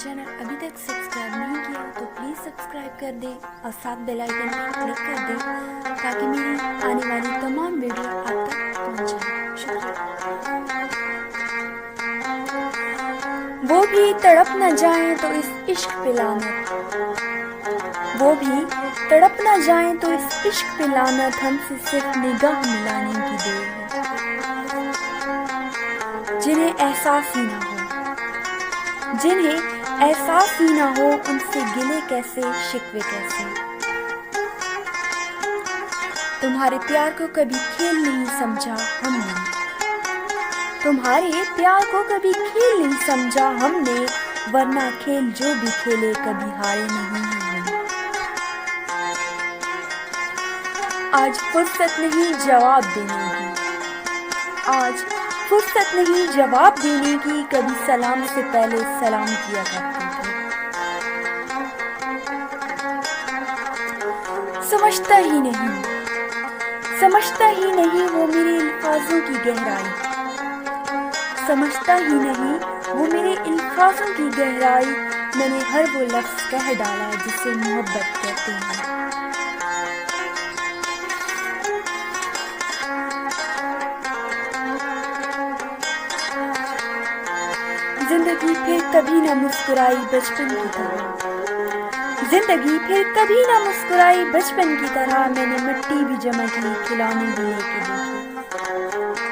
Channel अभी तक subscribe नहीं किया तो प्लीज़ सब्सक्राइब कर दे और साथ बेल आइकन पर क्लिक कर दे ताकि मेरी आने वाली तमाम वीडियो आप तक पहुंच जाए। शुक्रिया। वो भी तड़प न जाए तो इस इश्क पे लानत, वो भी तड़प न जाए तो इस इश्क पे लानत, हमसे सिर्फ निगाह मिलाने की देर है। जिन्हें एहसास ही ना हो, जिन्हें एहसास ही ना हो, उनसे गिले कैसे शिकवे कैसे। तुम्हारे प्यार को कभी खेल नहीं समझा हमने, तुम्हारे प्यार को कभी खेल नहीं समझा हमने, वरना खेल जो भी खेले कभी हारे नहीं हैं। आज फुर्सत नहीं जवाब देने की, आज फुर्सत नहीं जवाब देने की, कभी सलाम से पहले सलाम किया करते थे। समझता ही नहीं, समझता ही नहीं वो मेरे अल्फाजों की गहराई, समझता ही नहीं वो मेरे अल्फाजों की गहराई। मैंने हर वो लफ्ज़ कह डाला जिसे मोहब्बत कहते हैं। जिंदगी फिर कभी ना मुस्कुराई बचपन की तरह, जिंदगी फिर कभी ना मुस्कुराई बचपन की तरह। मैंने मिट्टी भी जमा की, खिलौने भी लेके देखे।